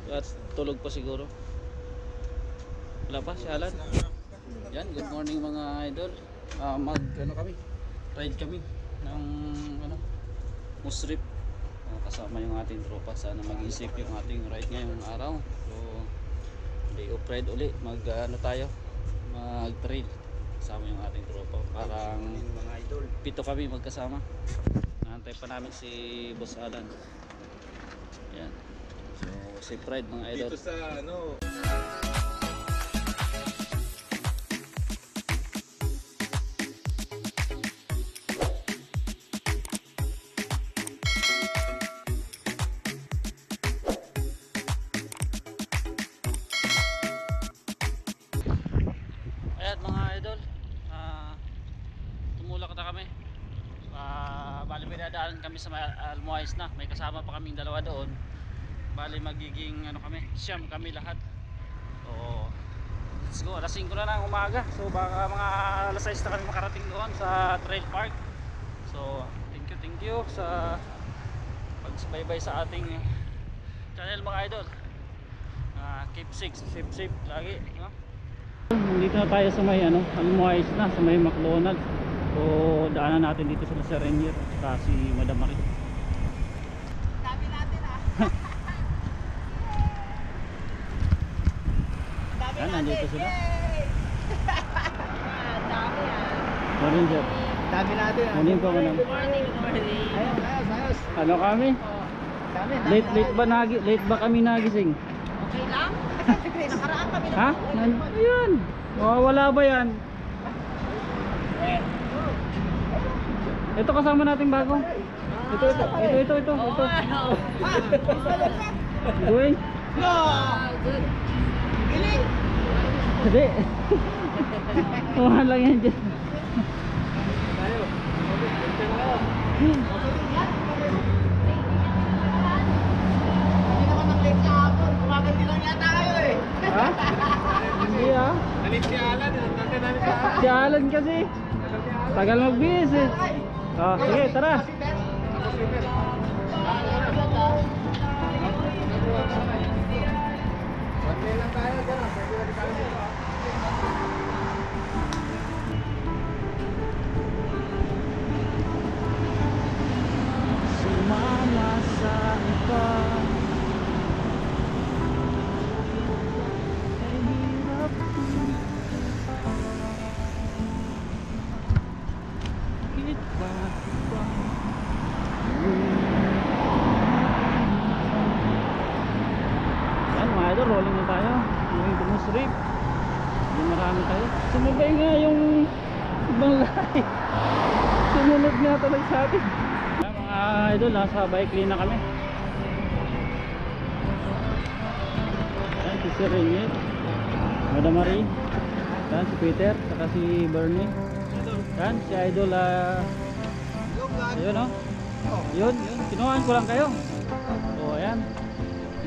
At tulog pa siguro. Wala pa si Alan. Yan, good morning mga idol. Ride kami ng Musrip. Kasama yung ating tropa. Sana mag-isip yung ating ride ngayong araw. So day of ride uli. Tayo mag-trail. Kasama yung ating tropa. Parang 7 kami magkasama. Nahantay pa namin si Boss Alan. Yan. So safe ride mga idol. Dito sa ayan mga idol, tumulak na kami. Bali pinadaanan kami sa Almoais na. May kasama pa kaming dalawa doon. Bali magiging siyam kami lahat. So let's go, alas 5 na ng umaga. So baka mga alas 6 na kami makarating doon sa trail park. So thank you sa pagsubaybay sa ating channel mga idol. Keep safe lagi, no? Dito na tayo sa may Almoais na, sa may McDonald's. So daanan natin dito sa Serenier at si Madam Marie. Dami natin Dami Yan, nandito sila. Dami Morning sir. Dami natin Morning po ka Good morning. Ayos. Ano kami? Dami. Late ba kami nagising? Okay lang? Nakaraan kami na. Ha? Yan. Wala ba yan? Ito kasama nating bago. Ito. Uy. Good. Giling. Hindi. Tumahan lang yan dyan. Hindi naman ang late kahapon. Kumaganti lang yata kayo eh. Ha? Hindi ah. Nalit si Alan, nandun namin sa Si Alan kasi. Tagal magbihis eh. Sige, tara. Sumama sa iba. Ay hirap. Bakit ba? Yan mga idol, rolling na tayo. Going to Musrip. Hindi marami tayo. Sumabay nga yung ibang lahi. Sumunod nga talaga sa atin. Yan mga idol, nasa bike lane na kami. Yan si Sir Renyet, Madam Marie, yan si Peter, saka si Bernie. Yan si idol ayun yun, kinuhaan ko lang kayo. So ayan,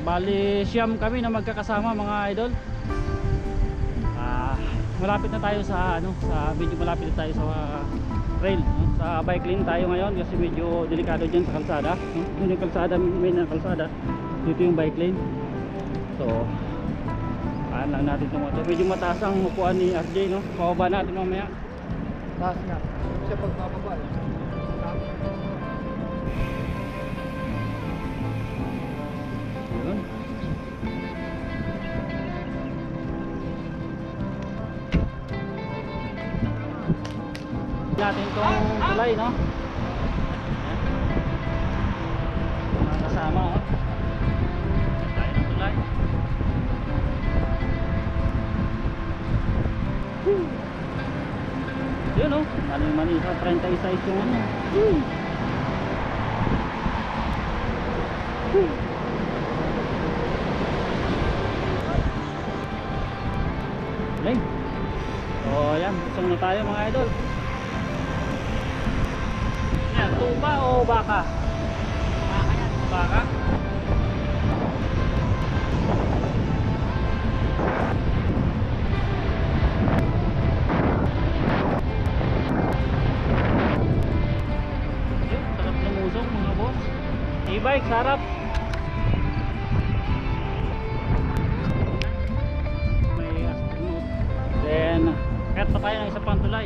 bali siyam kami na magkakasama mga idol. Malapit na tayo sa medyo malapit na tayo sa trail, sa bike lane tayo ngayon kasi medyo delikado dyan sa kalsada. Yung kalsada, may na kalsada, dito yung bike lane. So lang natin itong medyo mataas ang upuan ni RJ, no? Pababa natin mamaya. Taas nga. Siya pagbababa. Yun. Natin itong tulay, no? Mga kasama, oh. Tayo ng tulay. Yun, oh. Mani sa 36 yung Okay. So yan, busog na tayo mga idol. Yan, tuba o baka? Baka yan. Baka? E-bike, sarap. Then kahit pa tayo ng isang pang tulay,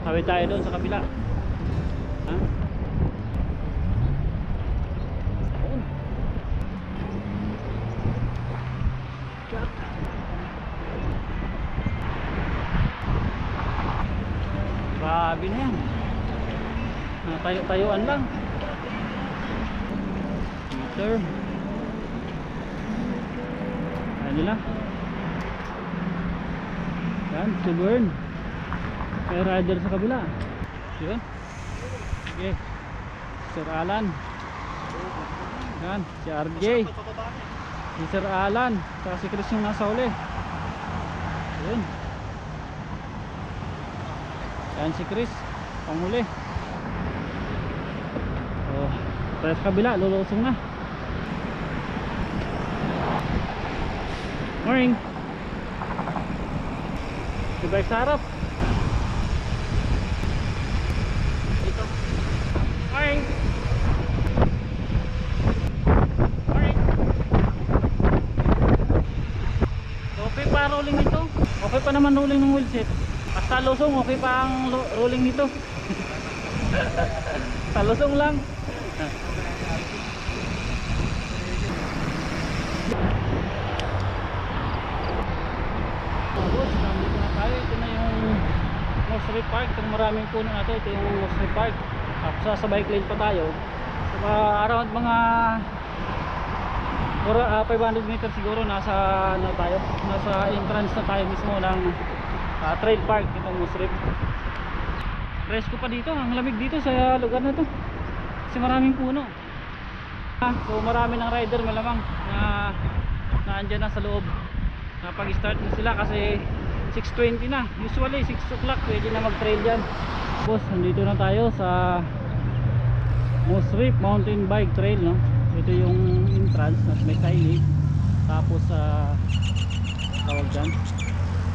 tawid tayo doon sa kabila. Ha? Doon. Grabe na yan. Tayo-tayuan lang. Peter. Ayan nila. Yan, si Bern. May rider sa kabila. Yun. Sige. Sir Alan. Yan, si RJ. Si Sir Alan. Saka si Chris yung nasa uli. Yun. Yan si Chris. Panghuli. Oh, tayo sa kabila, lulusong na. Morning. May bike sa harap. Dito. Morning. Morning. Okay pa rolling nito. Okay pa naman rolling ng wheelset. Basta lusong, okay pa ang rolling nito. Talusong lang. Tapos, nandito na tayo. Ito na yung Nursery Park. Itong maraming puno na ito. Ito yung Nursery Park. Tapos sa bike lane pa tayo. So, around mga 500 meters siguro nasa ano tayo, nasa entrance na tayo mismo ng trail park itong Nursery. Presko pa dito, ang lamig dito sa lugar na to kasi maraming puno. So marami ng rider malamang na naandyan na sa loob. Napag-start na sila kasi 6:20 na. Usually 6 o'clock pwede na mag-trail dyan. Boss, nandito na tayo sa Moose Reef Mountain Bike Trail, no? Ito yung entrance na may signage. Tapos tawag dyan,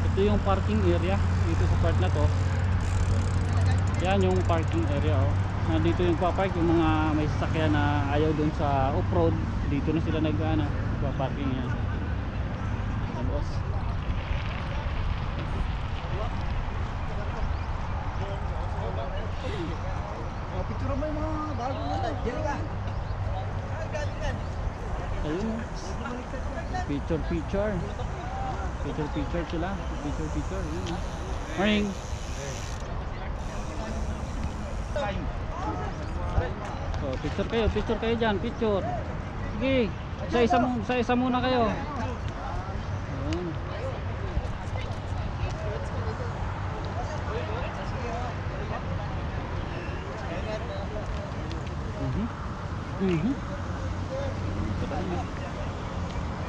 ito yung parking area dito sa part na to. Yan yung parking area, oh. Nandito yung papark yung mga may sasakyan na ayaw dun sa off-road. Dito na sila nagpa-parking yan. Tapos Picture mo yung mga bago na. Diyan ka. ayun, picture sila, picture yun, oh. Morning. So, picture kayo dyan, picture. Sige, isa muna kayo. Ayun.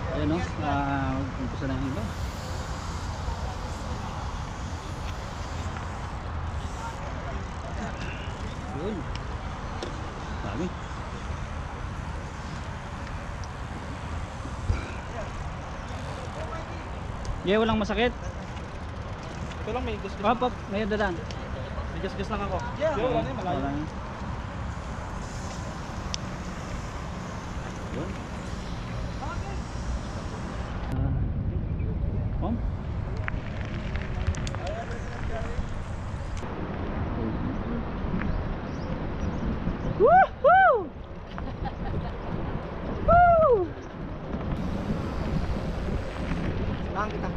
Ayan, o, umpisa na yung iba. Yun, dami. Walang masakit. Ito lang may gus-gus. Pop, may dadaan. May gus-gus lang ako. Yeah. Wala na, malayo. Wala na. Yun. Om? Woohoo! Woo! Samahan kita.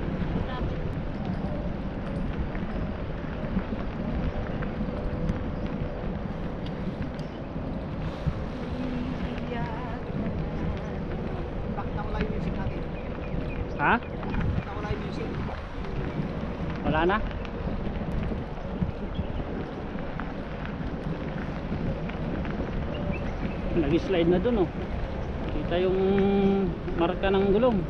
Bakit nawala yung music natin? Ha? Bakit nawala yung music? Wala na? Nag-slide na dun, oh. Kita yung marka ng gulong.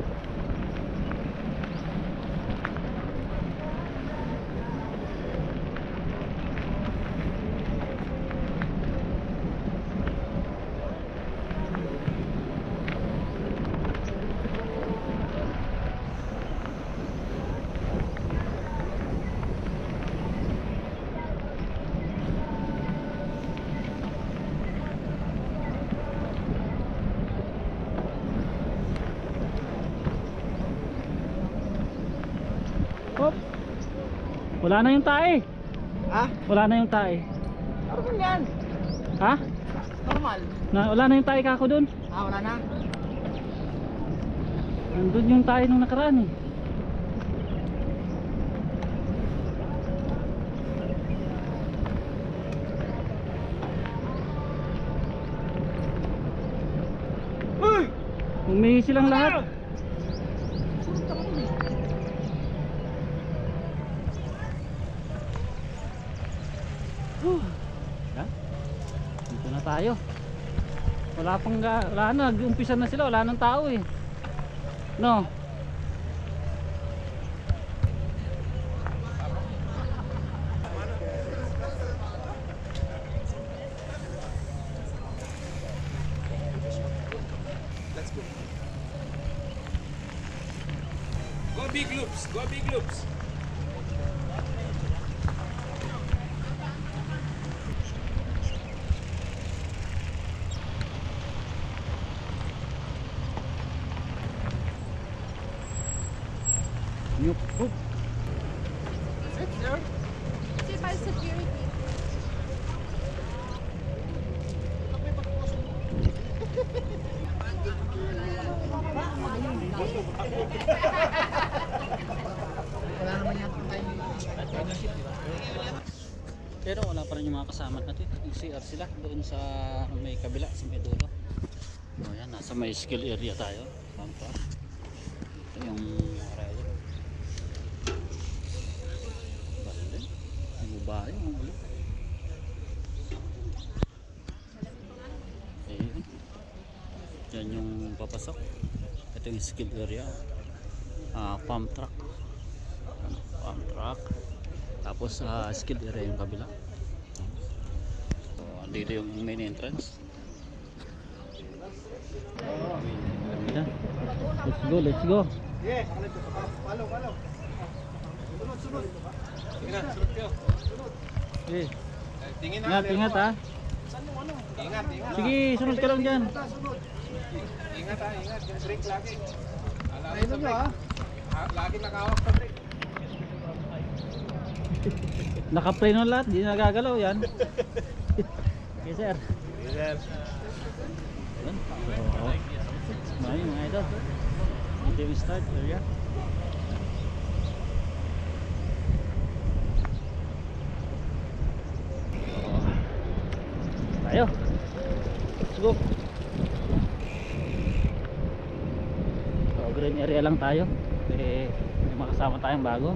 Hop. Wala na yung tae. Ha? Wala na yung tae. Normal yan. Ha? Normal. Wala na yung tae kako doon. Ah, wala na. Nandun yung tae nung nakaraan eh. Uy! Umihi silang lahat. Sunod ka pa dun eh. Yan. Dito na tayo. Wala na, nag-umpisa na sila, wala nang tao eh. No. Go big loops, go big loops. Yup. Hup. Kasi para security. Wala naman yan. Pero wala pa rin yung mga kasama natin. Yung CR sila doon sa may kabila, sa may dulo. O yan, nasa may skill area tayo. Pampa. Ito yung rider. Basta yung babae, yung ulo. Ayun. Yan yung papasok. Ito yung skill area. Farm truck. Farm truck. Tapos skill area yung kabila. So, andito yung main entrance. Ayan. Let's go, let's go. Yes, follow. Sunod. Sige na, sunod kayo. Okay. Tingin Ingat, ingat ha. Ingat. Sige, sunod ka lang dyan. Ingat ha, ingat. Yung brake lagi. Alam Ayun sa nyo brake. ha. Lagi nakahawak sa brake. Naka-play na lahat, di nagagalaw yan. Okay sir. Yes. Ayan. So, maraming mga idol. Ito yung start area. Tayo. Let's go. So, green area lang tayo. Kasi may makasama tayong bago.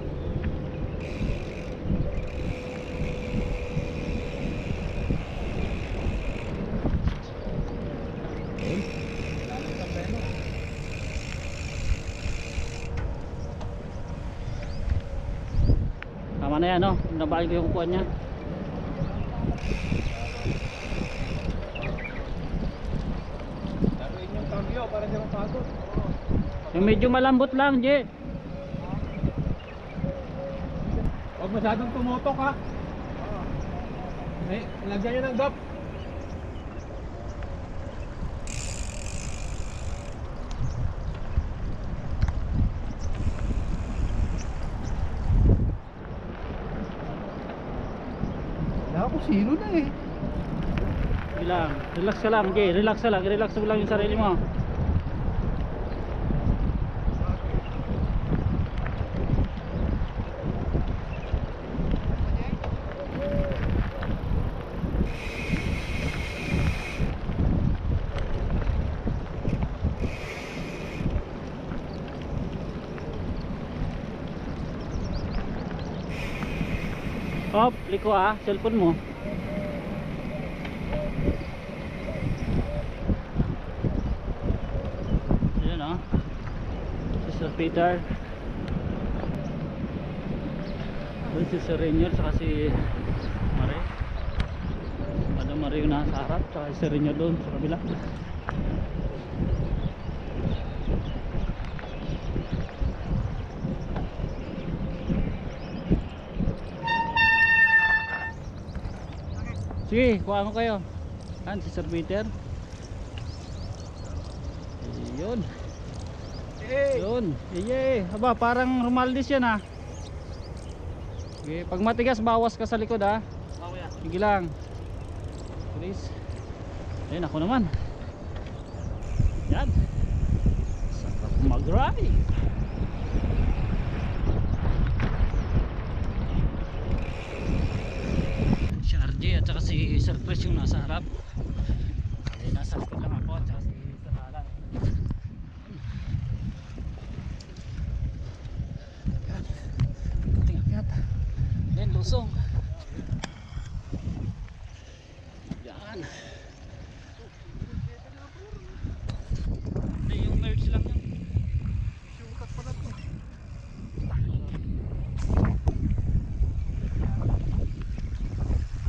Tama na yan, no? Nabalik ko yung kukuhan niya. Laruin yung cambio para di mapagod. Yung medyo malambot lang, Je. Huwag masyadong tumutok ha. Lagyan nyo ng gap. Wala ako sino na eh. Bilang, relax ka lang, Je. Relax ka lang, relax mo lang yung sarili mo. Hop, liko cellphone mo. Yan si Sir Peter. Doon si Sir Reynor saka si Mare. Ano Mare yung nasa harap, saka si Sir Reynor doon sa kabila. Sige, kuha ko kayo. Yan, si Sir Peter. Yun. Yun. Iye. Aba, parang Romaldis yan Okay, pag matigas bawas ka sa likod ha. Sige lang. Please. Ayun ako naman. Yan. Sarap mag-ride. Si RJ at saka si Sir Chris yung nasa harap. Ay, nasa likod lang ako at saka si Sir Alan. Yan. Kunting akyat. Yan, lusong. Yan. Hindi, yung merge lang yun.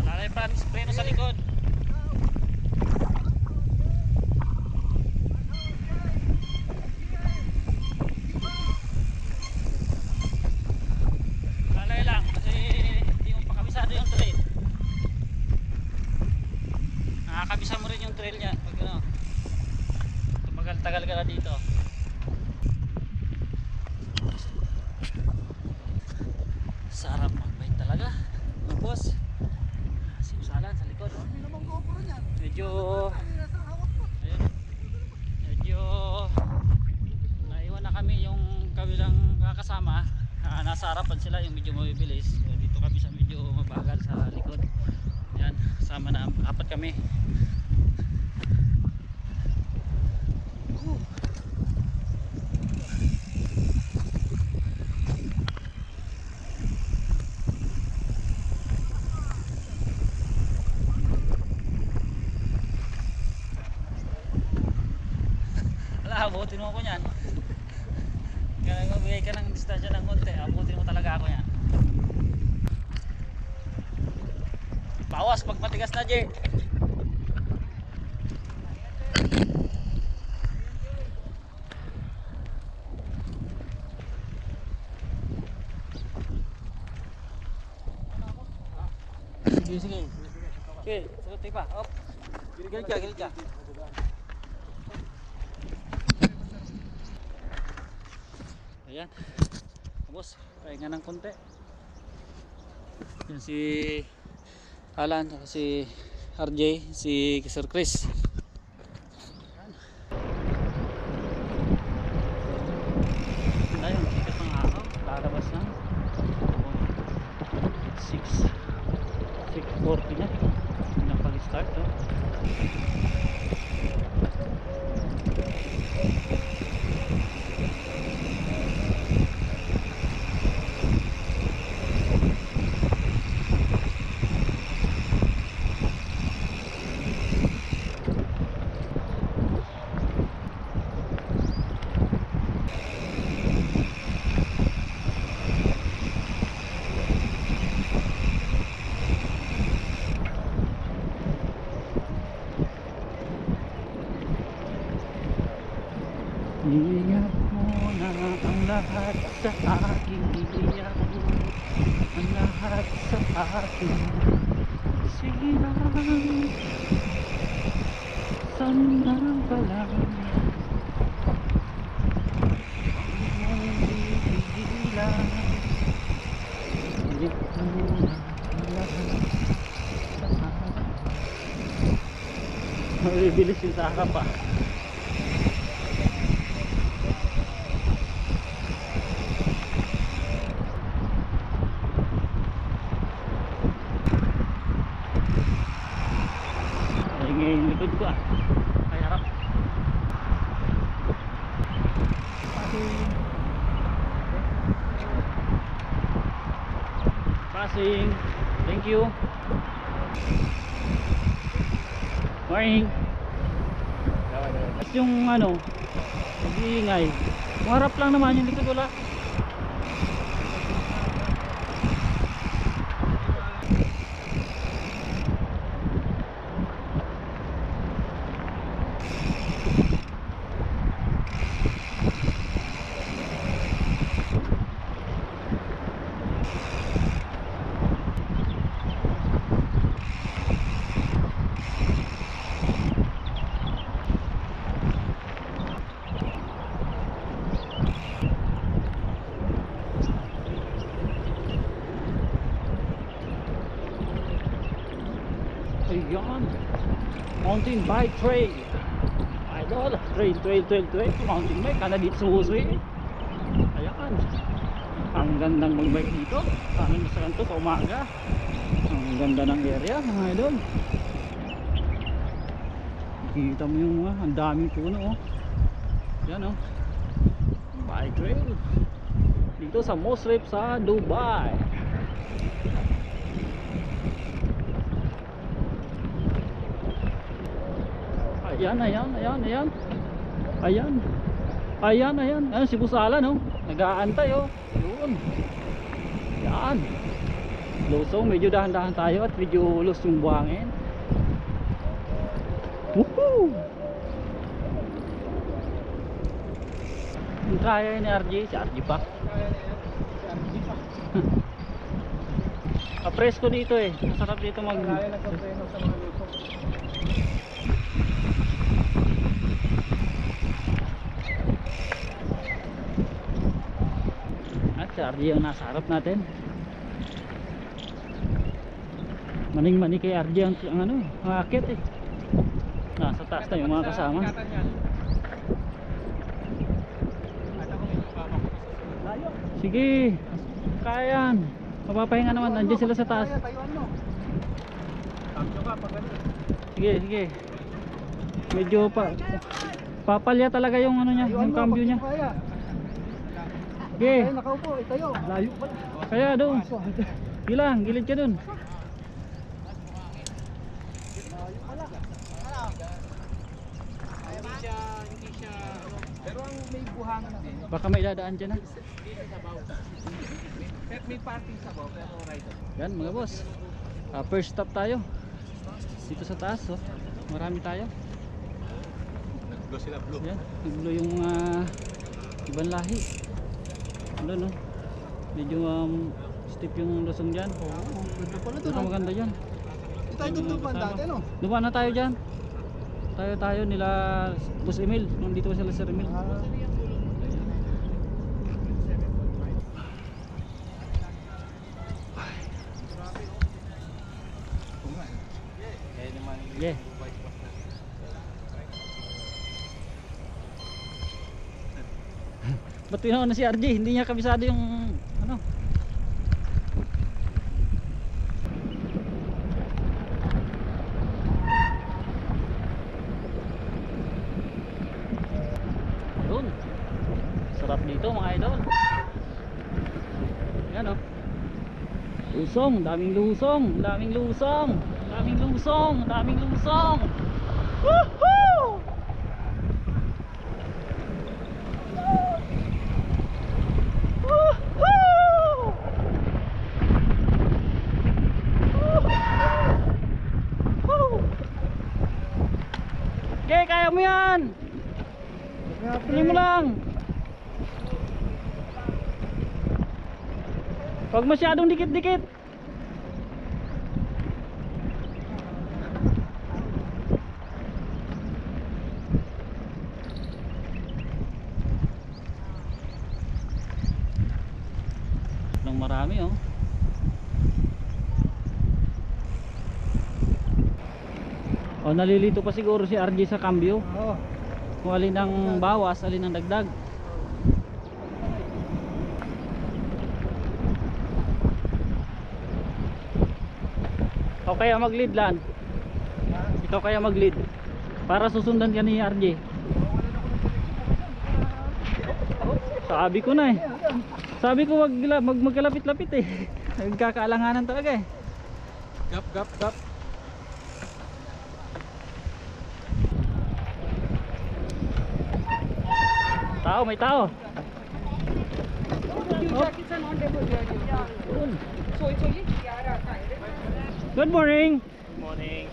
Alalay pa, preno sa likod. Alalay lang kasi hindi mo pa kabisado yung trail. Nakakabisa mo rin yung trail niya pag ano, tumagal-tagal ka na dito. Sarap mag-bike talaga mga boss. Siusalan sa likod. Medyo ayun, medyo naiwan na kami yung kabilang kakasama. Nasa harapan sila yung medyo mabibilis. So, dito kami sa medyo mabagal sa likod. Yan, sama na apat kami. Abutin mo ako yan. Kaya magbigay ka ng distansya ng konti, abutin mo talaga ako yan. Bawas pag matigas na, Jay. Sige, sige. Okay, sulit pa. Op. Gilid ka, gilid ka. Ayan, tapos pahinga ng konti. Yan si Alan, si RJ, si Sir Chris. Ayan, sikat ng araw, lalabas na 6:40 na pag-start. Iiyak mo na ang lahat sa akin. Iiyak mo ang lahat sa akin. Silang sandang pa lang. Ang pipigilan. Iiyak mo na ang lahat sa akin. Mabibilis yung taka pa. Yung likod ko ay harap. Passing. Thank you. Morning. Yung ano, nag-iingay. Harap lang naman yung likod wala. Yan. Mountain bike trail. Idol. Trail. Mountain bike. Kana dito sa Usui. Ayan. Ang gandang mag-bike dito. Sana sa kanto sa umaga. Ang ganda ng area mga idol. Kita mo yung ang daming puno oh. Yan oh. Bike trail. Dito sa Mostrip sa Dubai. Ayan. Ano si Busala no? Nag-aantay oh. Yun. Yan. Lusong, medyo dahan-dahan tayo at medyo ulos yung buhangin. Woohoo! Yung kaya ni RJ, si RJ pa. Presko dito eh. Masarap dito mag... Kaya nagkapreno sa mga luto. At si RJ ang nasa harap natin. Maning-mani kay RJ ang ano, ang akit eh. Nasa taas na yung mga kasama. Sige, kaya yan. Mapapahinga naman, nandiyan sila sa taas. Tayuan mo. Tangyo ka pag ganun. Sige. Medyo papalya talaga yung ano niya, yung cambio niya. Sige. Ay, nakaupo, itayo. Layo pa. Kaya doon. Bilang, gilid ka doon. Hindi siya, pero ang may buhangin din. Baka may dadaan dyan ha. May parting sabaw, pero rider. Yan mga boss. First stop tayo. Dito sa taas oh. Marami tayo. Nag-blow sila, blue. Yan, naglo yung ibang lahi. Ano no? Medyo steep yung lusong dyan. Oo, ganda pala Ito maganda dyan. Hindi tayo tutupan dati, no? Dumaan na tayo dyan. Tayo nila Boss Emil. Nandito sila Sir Emil. Yeah. Ba't na si RJ? Hindi niya kabisado yung ano. Yun. Sarap dito mga idol. Yan o. Lusong, daming lusong. Woohoo! Okay, kaya mo yan. Tuloy mo lang. Huwag masyadong dikit-dikit. Nang marami oh. O nalilito pa siguro si RJ sa cambio. Oo. Kung alin ang bawas, alin ang dagdag. Ikaw kaya mag-lead lan. Ikaw kaya mag-lead para susundan ka ni RJ. Sabi ko na eh. Sabi ko magkalapit-lapit eh. Nagkakaalanganan talaga eh. Gap. May tao. Good morning. Morning.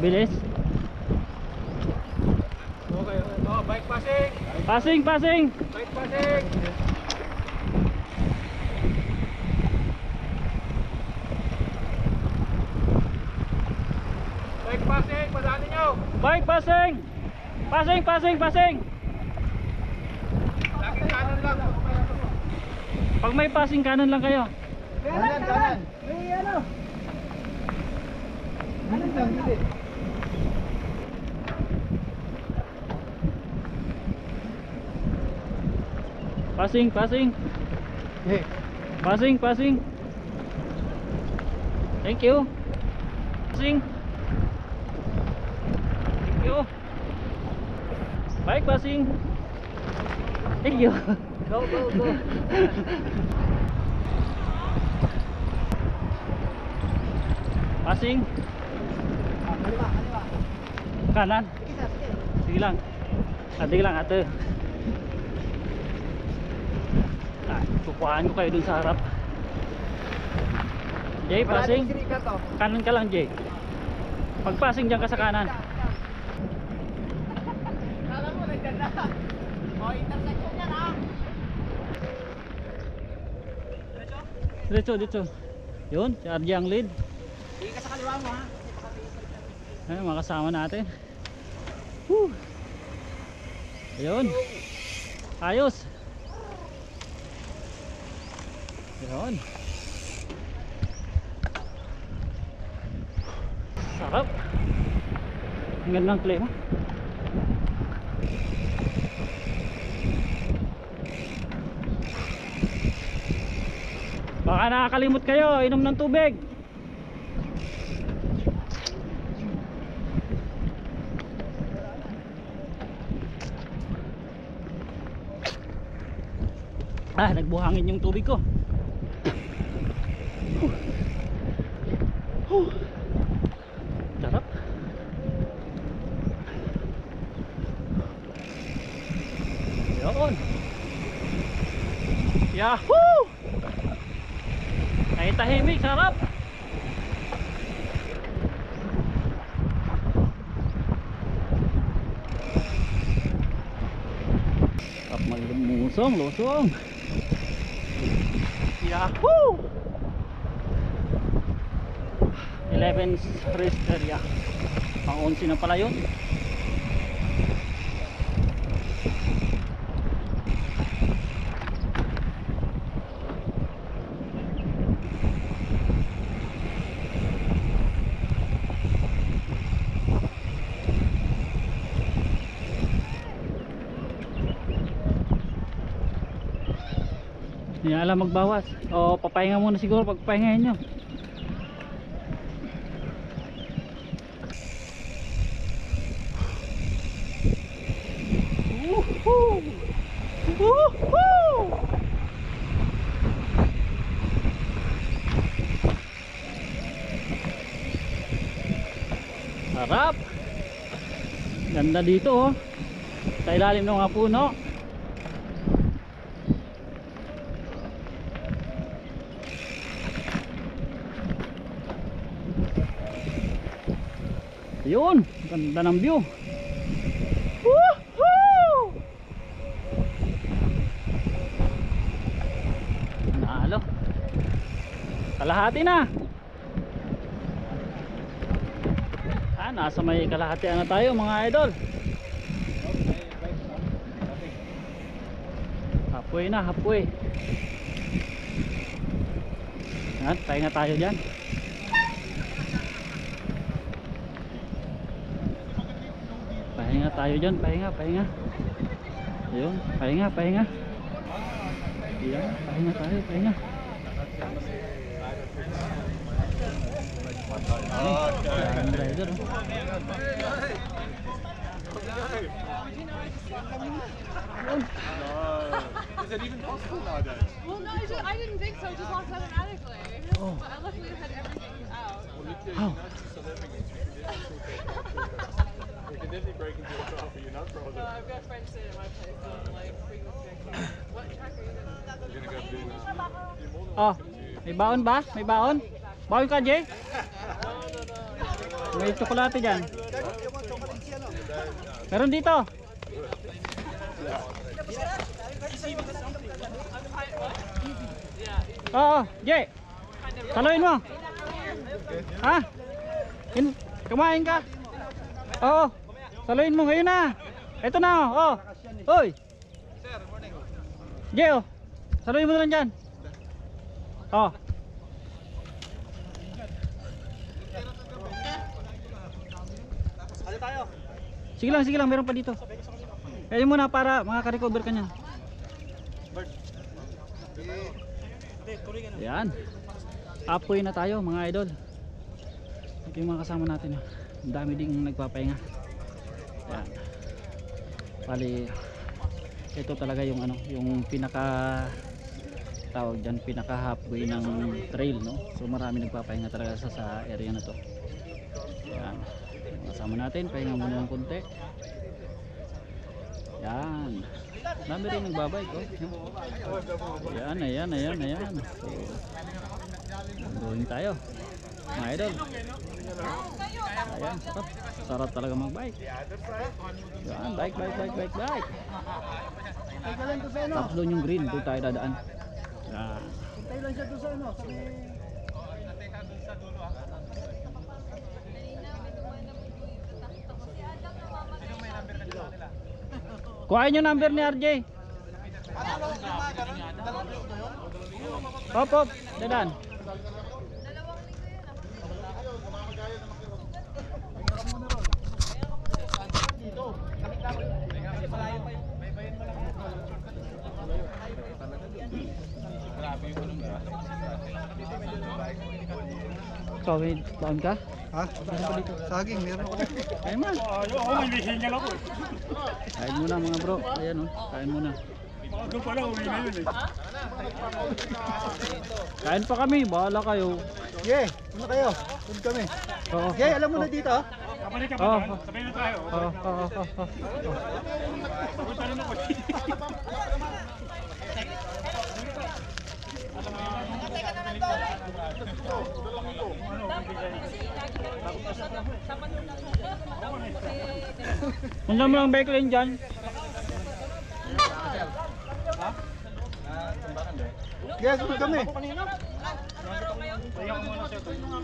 Bilis. Okay, oh, bike passing! Passing, passing. Bike passing! Bike passing! Padaanin nyo! Bike passing. Passing, passing, passing. Lagi kanan lang! Pag may passing kanan lang kayo. Kanan, kanan. May ano? Kanan lang, hindi. Passing, passing. Hey. Passing, passing. Thank you. Passing. Thank you. Bike passing. Thank you. Go, go, go. Passing. Kaliwa, kaliwa. Kanan. Sige, sir, sige. Sige lang. Sige lang ate. Kukuhaan ko kayo dun sa harap. Jay, passing. Maraming sirika to. Kanan ka lang, Jay. Pag passing dyan ka sa kanan. Kala mo, nandyan na. O, intersection yan, ha? Dito, dito. Yun, si RJ ang lead. Sige ka sa kaliwa mo, ha? Kasi baka may intersection. Ayun, mga kasama natin. Woo! Ayun. Ayos. Ayun. Sarap. Ang ganda ng klima. Baka nakakalimot kayo, inom ng tubig. Nagbuhangin yung tubig ko. Sarap. Yun. Yahoo! Ay tahimik, sarap. Sarap maglusong, lusong. Yahoo! 11's rest area. Pang 11 na pala yun. Hindi na alam magbawas. O papahinga muna siguro pag pahingahin nyo. Woohoo! Woohoo! Sarap! Ganda dito oh. Sa ilalim ng mga puno. Yun, ganda ng view. Woohoo! Nalo. Kalahati na. Nasa may kalahatian na tayo mga idol. Halfway na, halfway. Yan, pahinga tayo dyan. Pahinga tayo dyan, pahinga, pahinga. Ayun, pahinga, pahinga. Yan, pahinga tayo, pahinga. Ang rider, oh. Is it even possible nowadays? Well, no, I didn't think so. It just walked automatically. Oh. But I luckily had everything out. How? We can definitely break into a car for you, no problem. No, I've got friends staying at my place, so I'm like, bring this back here. What track are you gonna? We're gonna go do Oh, may baon ba? May baon? Baon ka, Jay? May tsokolate dyan. Meron dito. Oo, Jay. Saluin mo. Ha? Kumain ka? Oo. Saluin mo ngayon na. Ito na oh. Hoy. Jay oh. Saluin mo na lang dyan. Oh. Sige lang, meron pa dito. Kaya muna para makaka-recover ka niyan. Yan. Apoy na tayo mga idol. Ito yung mga kasama natin. Ang dami ding nagpapahinga. Yan. Bali, ito talaga yung ano, yung pinaka tawag dyan, pinaka halfway ng trail, no? So marami nagpapahinga talaga sa area na to. Yan. Yung kasama natin, pahinga muna ng konti. Yan. Dami rin nagbabike, oh. Ayan. So, going tayo mga idol. Ayan, sarap talaga magbike. Yan, bike. Tapos doon yung green, doon tayo dadaan. Yan. Hintay lang siya doon sa ano, sabi... Kuhain yung number ni RJ. Hop, dadan. Ikaw, may baon ka? Ha? Saging, meron ako. Kain mo. Ako may sinyal ako. Kain muna mga bro. Ayan oh, kain muna. Doon pala uwi na yun eh. Kain pa kami, bahala kayo. Yeah, muna kayo. Food kami. Oo. Yeah, alam mo na dito. Kapalik ka Oo. ba doon? Sabay na tayo. Oo. Punta rin ako. Punta mo lang bike lane dyan. Yeah, food kami.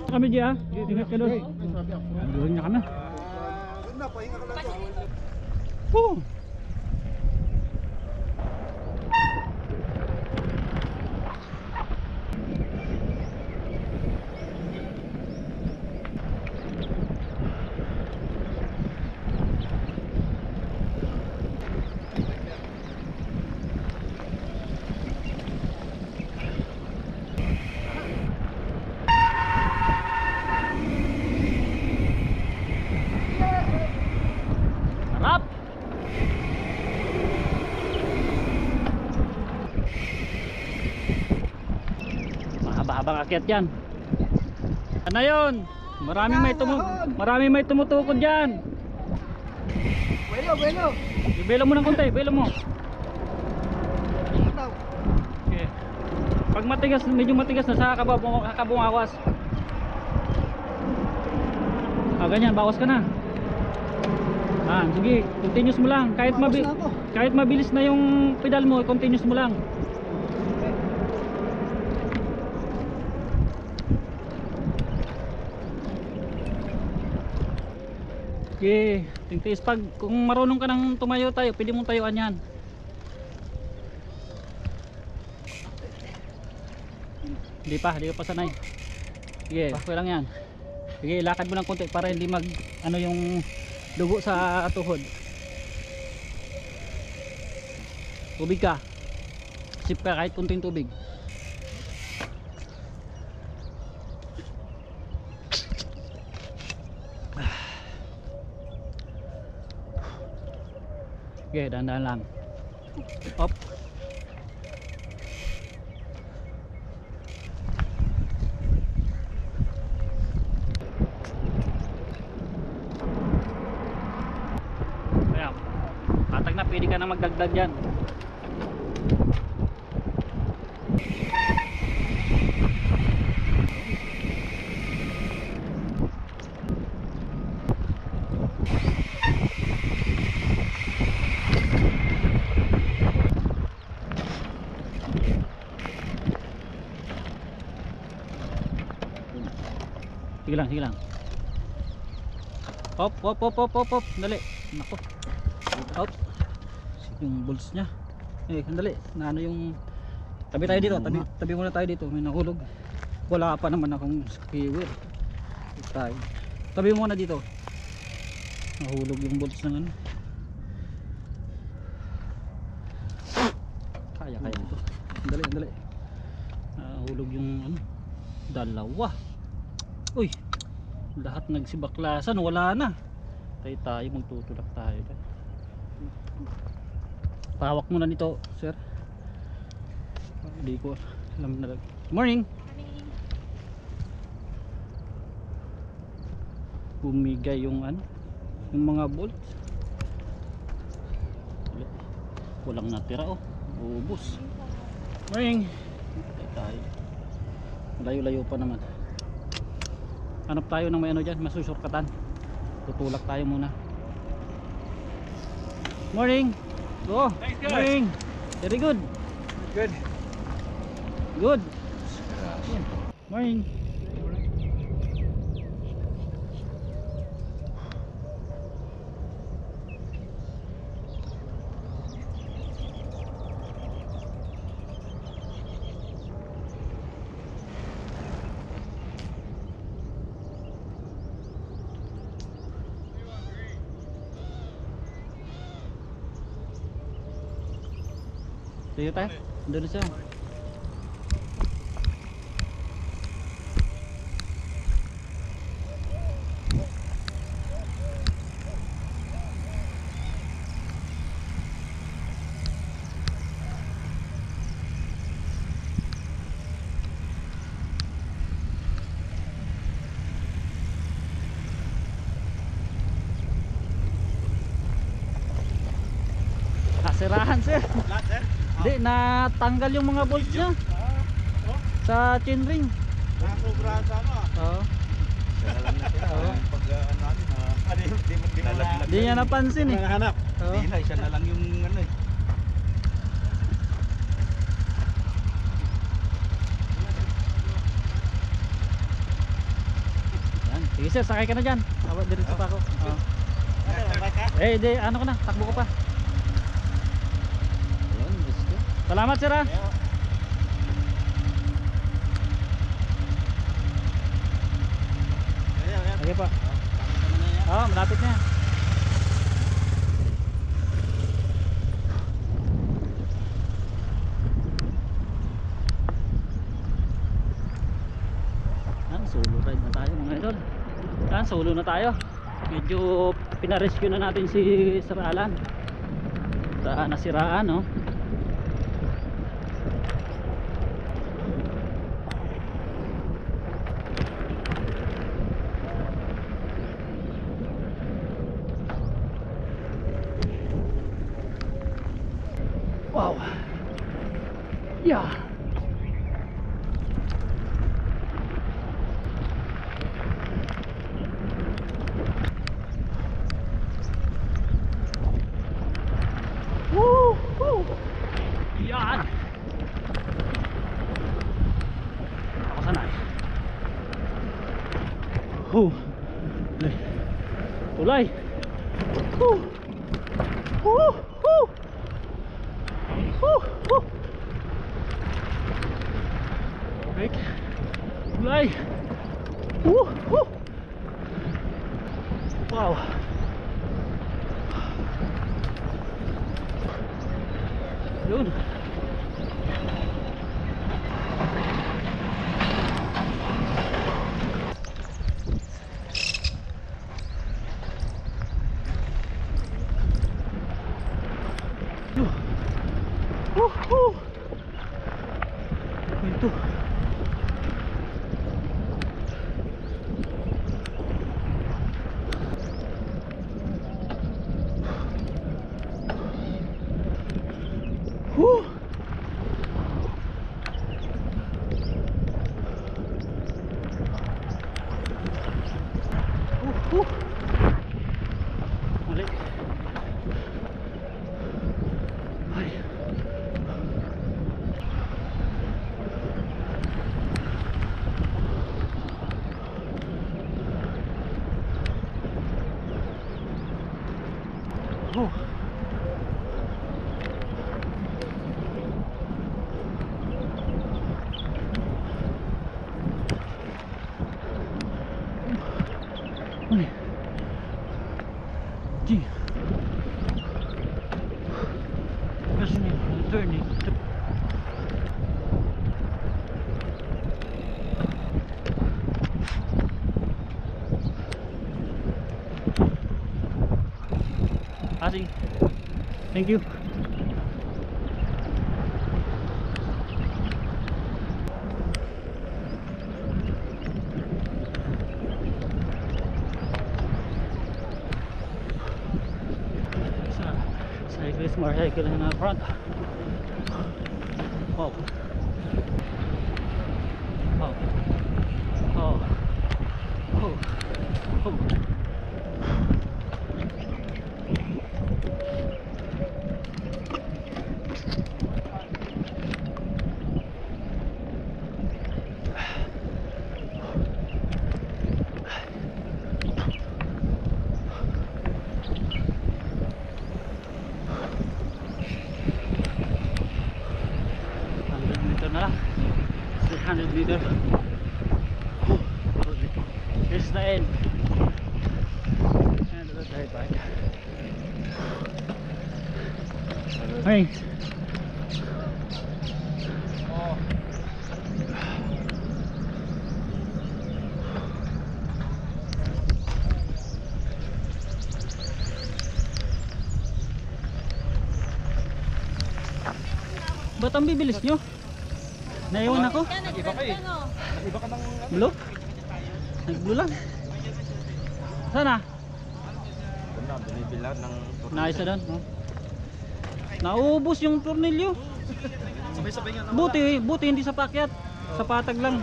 Kami Gia, ingat ka doon. Doon na kami. Doon na, pahinga ka lang doon. Woo! Sarap! Mahaba-habang akyat yan. Ano yun? Maraming may tumutukod dyan. Bueno. Ibelo mo ng konti, ibelo mo. Okay. Pag matigas, medyo matigas na sa kakabungawas. Ganyan, bawas ka na. Sige, continuous mo lang. Kahit mabilis na yung pedal mo, continuous mo lang. Okay, tingtis pag kung marunong ka nang tumayo tayo, pwede mong tayuan yan. Hindi ka pa sanay. Sige, okay lang yan. Sige, lakad mo lang konti para hindi mag ano yung dugo sa tuhod. Tubig ka. Sip ka kahit kunting tubig. Okay, dahan-dahan lang. Up. Ayan. Patag na, pwede ka na magdagdag yan. Sige lang, sige lang. Hop, hop, hop, hop, hop, hop. Dali. Nako. Hop. Yung bolts niya. Sandali. Na ano yung tabi tayo dito. Tabi muna tayo dito. May nahulog. Wala pa naman akong skewer. Tabi muna dito. Nahulog yung bolts ng ano. Kaya ito. Dali. Nahulog yung ano. Dalawa. Uy. Lahat nagsibaklasan, wala na. Tayo magtutulak tayo. Pahawak muna nito, sir. Hindi ko alam na lang. Morning. Bumigay yung ano, yung mga bolts. Walang natira oh. Ubos. Morning. Tayo. Layo-layo pa naman. Hanap tayo ng may ano dyan, masusurkatan. Tutulak tayo muna. Morning. Go. Thanks, guys. Morning. Very good. Good. Good. Morning. Sige tayo. Doon na siya. Sirahan sir. Lahat, sir. Hindi, natanggal yung mga bolts niya sa chainring. Nakasobrahan sa ano. Oo. Siya na lang natira. Oo. Pag natin, nalaglag. Hindi niya napansin eh. Nahanap. Oo. Hindi na, siya na lang yung ano eh. Yan. Sige sir, sakay ka na dyan. Diretso pa ako. Oo. Di, ano ka na, takbo ko pa. Ayan, let's go. Salamat sir ha. Sige pa. Oo, malapit na yan. Solo ride na tayo mga idol. Solo na tayo. Medyo pinarescue na natin si Sir Alan sa nasiraan no. Wow. Yeah. Yan. Ako sanay. Tulay. Break. Tulay. Wow. Yun. Ito. Whew. Oh. Ay. Gee. Kasi turning. Passing. Thank you. Cyclist motorcycle in the front. Wow. Oh. Oh. Oh. Oh. Na lang 300 meter. This is the end and the dirt bike. Hey. Oh. Ba't ang bibilis nyo? Naiwan ako? Nag-iba ka eh. Nag-iba ka ng Blue? Nag-blue lang. Sana? Wala, binibilan ng Naisa doon. Oh. Naubos yung tornilyo. sabay-sabay nga Buti hindi sa pakyat. Sa patag lang.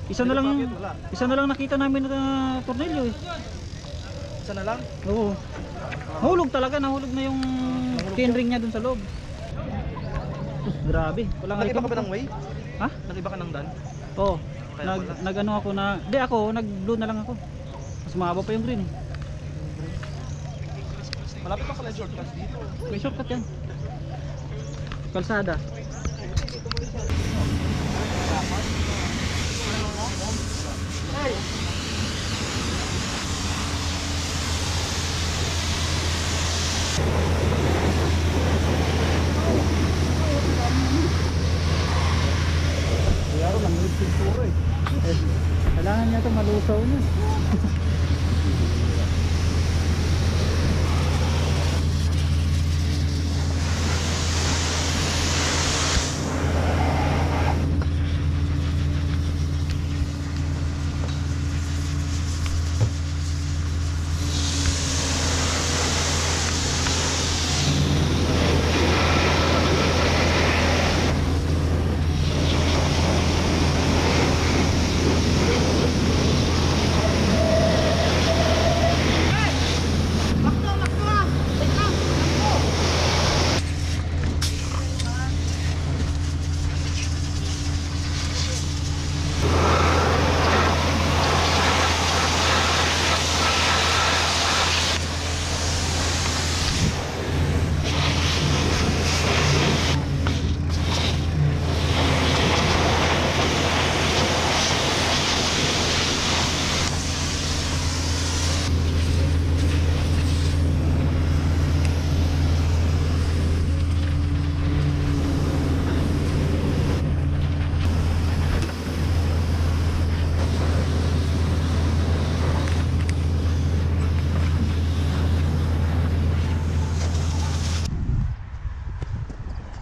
Isa na lang nakita namin na tornilyo eh. Isa na lang. Oo. Nahulog talaga, nahulog na yung chainring niya dun sa loob. Grabe. Walang Nag-iba ka ba ng way? Ha? Nag-iba ka ng dan? Oo. Kaya pala. Nag-ano ako na, di ako, nag-blue na lang ako. Mas mahaba pa yung green eh. Malapit pa pala yung shortcuts dito. May shortcut yan. Kalsada. Laro lang yung pintura eh. Kailangan niya ito malusaw na.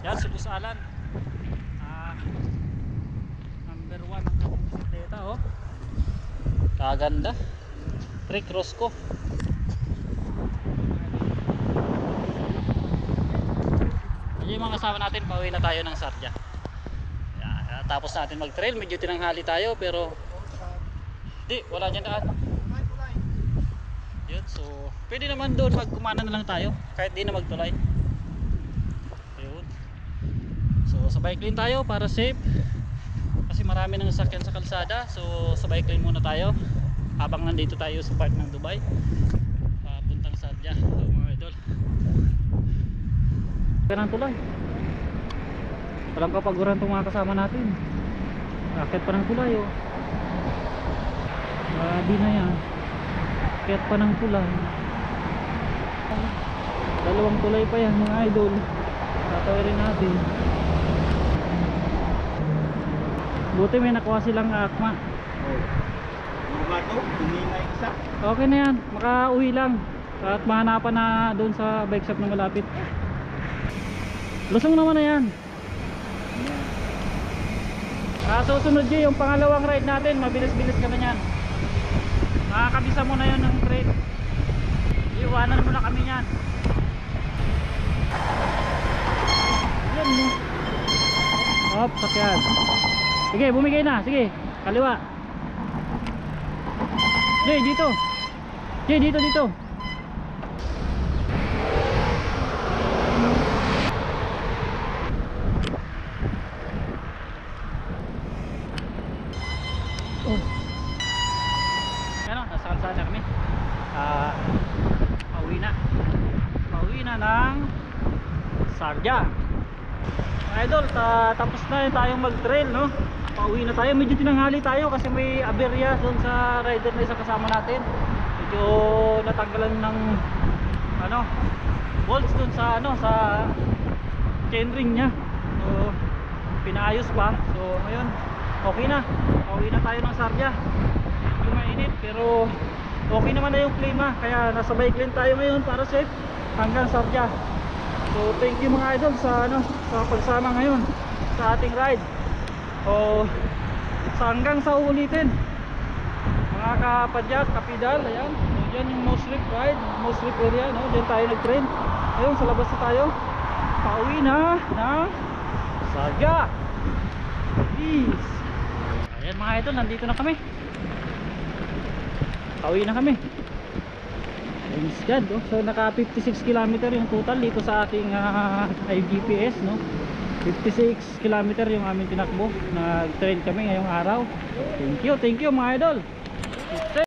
Yan si Boss Alan. Number 1 ang kapong bisikleta oh. Kaganda. Rick Roscoe. Yan yung mga kasama natin, pauwi na tayo ng Sardia. Yan, tapos natin mag trail, medyo tinanghali tayo pero wala dyan daan. Yun, so pwede naman doon magkumana na lang tayo kahit di na magtulay. So sa bike lane tayo para safe kasi marami nang sasakyan sa kalsada. So sa bike lane muna tayo habang nandito tayo sa part ng Dubai papuntang Sardia, mga idol. Ganang tulay. Walang kapaguran itong mga kasama natin. Akit pa ng tulay oh. Di na yan. Akit pa ng tulay. Dalawang tulay pa yan mga idol. Tatawirin natin. Buti may nakuha silang akma. Mga to, tumingay isa. Okay na yan, makauwi lang. At mahanapan na doon sa bike shop na malapit. Lusong naman na yan. Susunod yun yung pangalawang ride natin. Mabilis-bilis ka na yan. Makakabisa mo na yan ng crate. Iwanan mo na kami yan. Yan mo. Hop, sakyan. Sige, bumigay na. Sige, kaliwa. Jay, dito. Jay, dito, dito. Oh. Ano, nasa kalsada kami. Pauwi na. Pauwi na ng Sarja. Idol, tapos na tayong mag-trail, no? Pauwi na tayo. Medyo tinanghali tayo kasi may aberya doon sa rider na isa kasama natin. Medyo natanggalan ng bolts doon sa sa chainring niya. So pinaayos pa. So ngayon okay na. Pauwi na tayo ng Sarja. Medyo mainit pero okay naman na yung klima. Kaya nasa bike lane tayo ngayon para safe hanggang Sarja. So thank you mga idol sa sa pagsama ngayon sa ating ride. O hanggang sa uulitin mga kapadyak, kapidal. Ayan, so, dyan yung no slip ride, no slip area, no? Dyan tayo nag-train. Ayun, sa labas na tayo. Pauwi na ng Sarja. Peace. Ayan mga idol, nandito na kami. Pauwi na kami. Thanks God, oh. So naka 56 km yung total dito sa ating GPS, no? 56 km yung aming tinakbo. Nag-train kami ngayong araw. Thank you mga idol. Stay safe.